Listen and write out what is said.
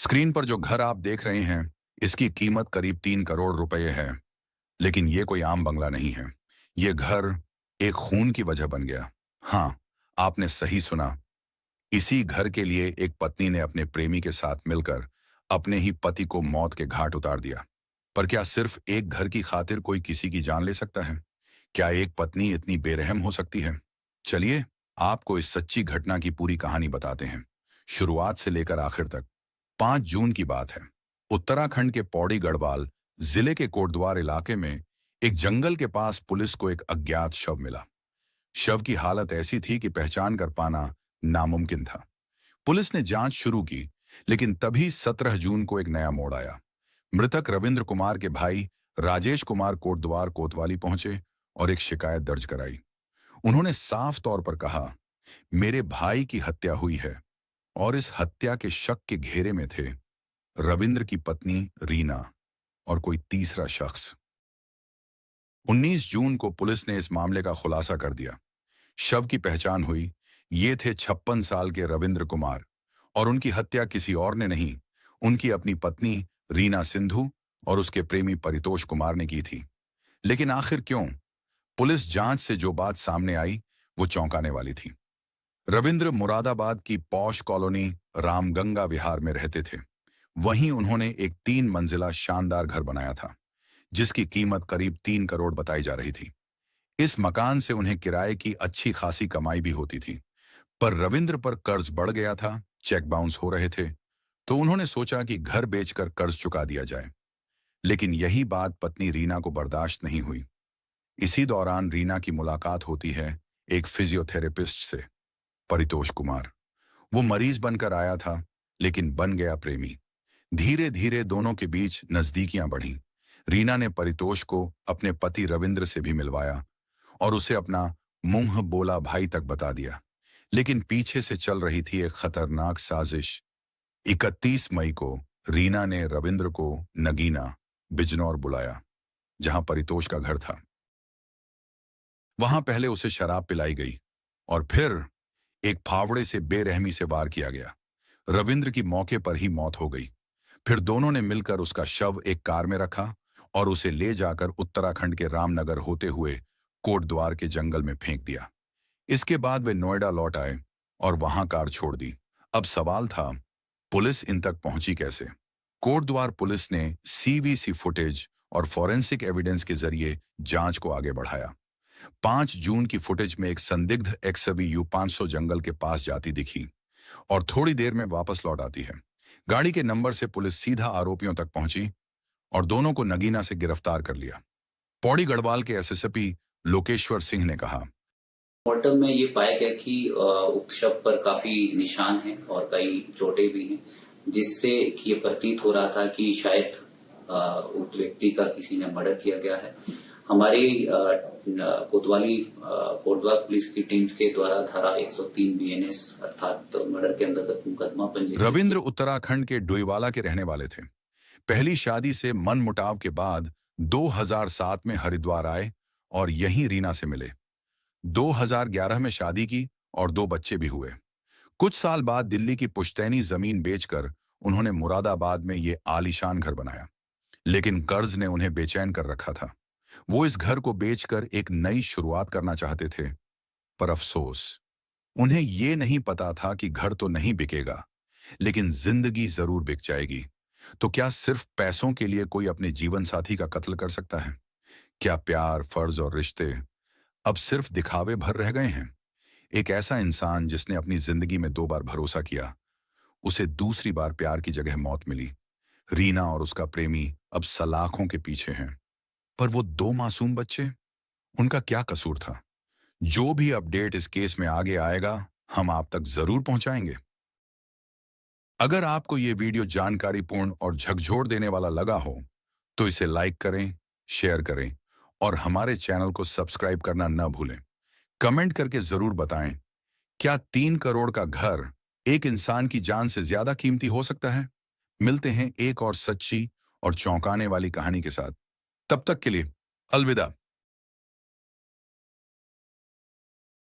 Screen पर जो घर आप देख रहे हैं, इसकी कीमत करीब 3 करोड़ रुपए है। लेकिन ये कोई आम बंगला नहीं है। ये घर एक खून की वजह बन गया। हाँ, आपने सही सुना। इसी घर के लिए एक पत्नी ने अपने प्रेमी के साथ मिलकर अपने ही पति को मौत के घाट उतार दिया। पर क्या सिर्फ एक घर की खातिर कोई किसी की जान ले सकता है? क्या एक पत्नी इतनी बेरहम हो सकती है? चलिए, आपको इस सच्ची घटना की पूरी कहानी बताते हैं, शुरुआत से लेकर आखिर तक। 5 जून की बात है। उत्तराखंड के पौड़ी गढ़वाल जिले के कोटद्वार इलाके में एक जंगल के पास पुलिस को एक अज्ञात शव मिला। शव की हालत ऐसी थी कि पहचान कर पाना नामुमकिन था। पुलिस ने जांच शुरू की, लेकिन तभी 17 जून को एक नया मोड़ आया। मृतक रविंद्र कुमार के भाई राजेश कुमार कोटद्वार कोतवाली पहुंचे और एक शिकायत दर्ज कराई। उन्होंने साफ तौर पर कहा, मेरे भाई की हत्या हुई है और इस हत्या के शक के घेरे में थे रविंद्र की पत्नी रीना और कोई तीसरा शख्स। 19 जून को पुलिस ने इस मामले का खुलासा कर दिया। शव की पहचान हुई। ये थे 56 साल के रविंद्र कुमार और उनकी हत्या किसी और ने नहीं, उनकी अपनी पत्नी रीना सिंधु और उसके प्रेमी परितोष कुमार ने की थी। लेकिन आखिर क्यों? पुलिस जांच से जो बात सामने आई वो चौंकाने वाली थी। रविंद्र मुरादाबाद की पौश कॉलोनी रामगंगा विहार में रहते थे। वहीं उन्होंने एक 3 मंजिला शानदार घर बनाया था, जिसकी कीमत करीब 3 करोड़ बताई जा रही थी। इस मकान से उन्हें किराए की अच्छी खासी कमाई भी होती थी। पर रविंद्र पर कर्ज बढ़ गया था, चेक बाउंस हो रहे थे, तो उन्होंने सोचा कि घर बेचकर कर्ज चुका दिया जाए। लेकिन यही बात पत्नी रीना को बर्दाश्त नहीं हुई। इसी दौरान रीना की मुलाकात होती है एक फिजियोथेरेपिस्ट से, परितोष कुमार। वो मरीज बनकर आया था, लेकिन बन गया प्रेमी। धीरे धीरे दोनों के बीच नजदीकियां बढ़ीं। रीना ने परितोष को अपने पति रविंद्र से भी मिलवाया और उसे अपना मुंह बोला भाई तक बता दिया। लेकिन पीछे से चल रही थी एक खतरनाक साजिश। 31 मई को रीना ने रविंद्र को नगीना, बिजनौर बुलाया, जहां परितोष का घर था। वहां पहले उसे शराब पिलाई गई और फिर एक फावड़े से बेरहमी से वार किया गया। रविंद्र की मौके पर ही मौत हो गई। फिर दोनों ने मिलकर उसका शव एक कार में रखा और उसे ले जाकर उत्तराखंड के रामनगर होते हुए कोटद्वार के जंगल में फेंक दिया। इसके बाद वे नोएडा लौट आए और वहां कार छोड़ दी। अब सवाल था, पुलिस इन तक पहुंची कैसे? कोटद्वार पुलिस ने सीवीसी फुटेज और फॉरेंसिक एविडेंस के जरिए जांच को आगे बढ़ाया। 5 जून की फुटेज में एक संदिग्ध XUV 500 जंगल के पास जाती दिखी और थोड़ी देर में वापस लौट आती है। गाड़ी के नंबर से पुलिस सीधा आरोपियों तक पहुंची और दोनों को नगीना से गिरफ्तार कर लिया। पौड़ी गढ़वाल के SSP लोकेश्वर सिंह ने कहा, पोस्टमार्टम में ये पाया गया कि उक्त शव पर काफी निशान हैं और कई चोटें भी हैं, जिससे कि ये प्रतीत हो रहा था कि शायद उक्त व्यक्ति का किसी ने मर्डर किया गया है। हमारी कोतवाली पुलिस की टीम के द्वारा धारा 103 BNS अर्थात मर्डर के अंतर्गत मुकदमा पंजीकृत। रविंद्र उत्तराखंड के डोईवाला के रहने वाले थे। पहली शादी से मनमुटाव के बाद 2007 में हरिद्वार आए और यहीं रीना से मिले। 2011 में शादी की और 2 बच्चे भी हुए। कुछ साल बाद दिल्ली की पुश्तैनी जमीन बेचकर उन्होंने मुरादाबाद में ये आलीशान घर बनाया। लेकिन कर्ज ने उन्हें बेचैन कर रखा था। वो इस घर को बेचकर एक नई शुरुआत करना चाहते थे, पर अफसोस, उन्हें ये नहीं पता था कि घर तो नहीं बिकेगा, लेकिन जिंदगी जरूर बिक जाएगी। तो क्या सिर्फ पैसों के लिए कोई अपने जीवन साथी का कत्ल कर सकता है? क्या प्यार, फर्ज और रिश्ते अब सिर्फ दिखावे भर रह गए हैं? एक ऐसा इंसान जिसने अपनी जिंदगी में 2 बार भरोसा किया, उसे दूसरी बार प्यार की जगह मौत मिली। रीना और उसका प्रेमी अब सलाखों के पीछे हैं। पर वो 2 मासूम बच्चे, उनका क्या कसूर था? जो भी अपडेट इस केस में आगे आएगा, हम आप तक जरूर पहुंचाएंगे। अगर आपको ये वीडियो जानकारीपूर्ण और झकझोर देने वाला लगा हो, तो इसे लाइक करें, शेयर करें और हमारे चैनल को सब्सक्राइब करना न भूलें। कमेंट करके जरूर बताएं, क्या 3 करोड़ का घर एक इंसान की जान से ज्यादा कीमती हो सकता है? मिलते हैं एक और सच्ची और चौंकाने वाली कहानी के साथ। तब तक के लिए अलविदा।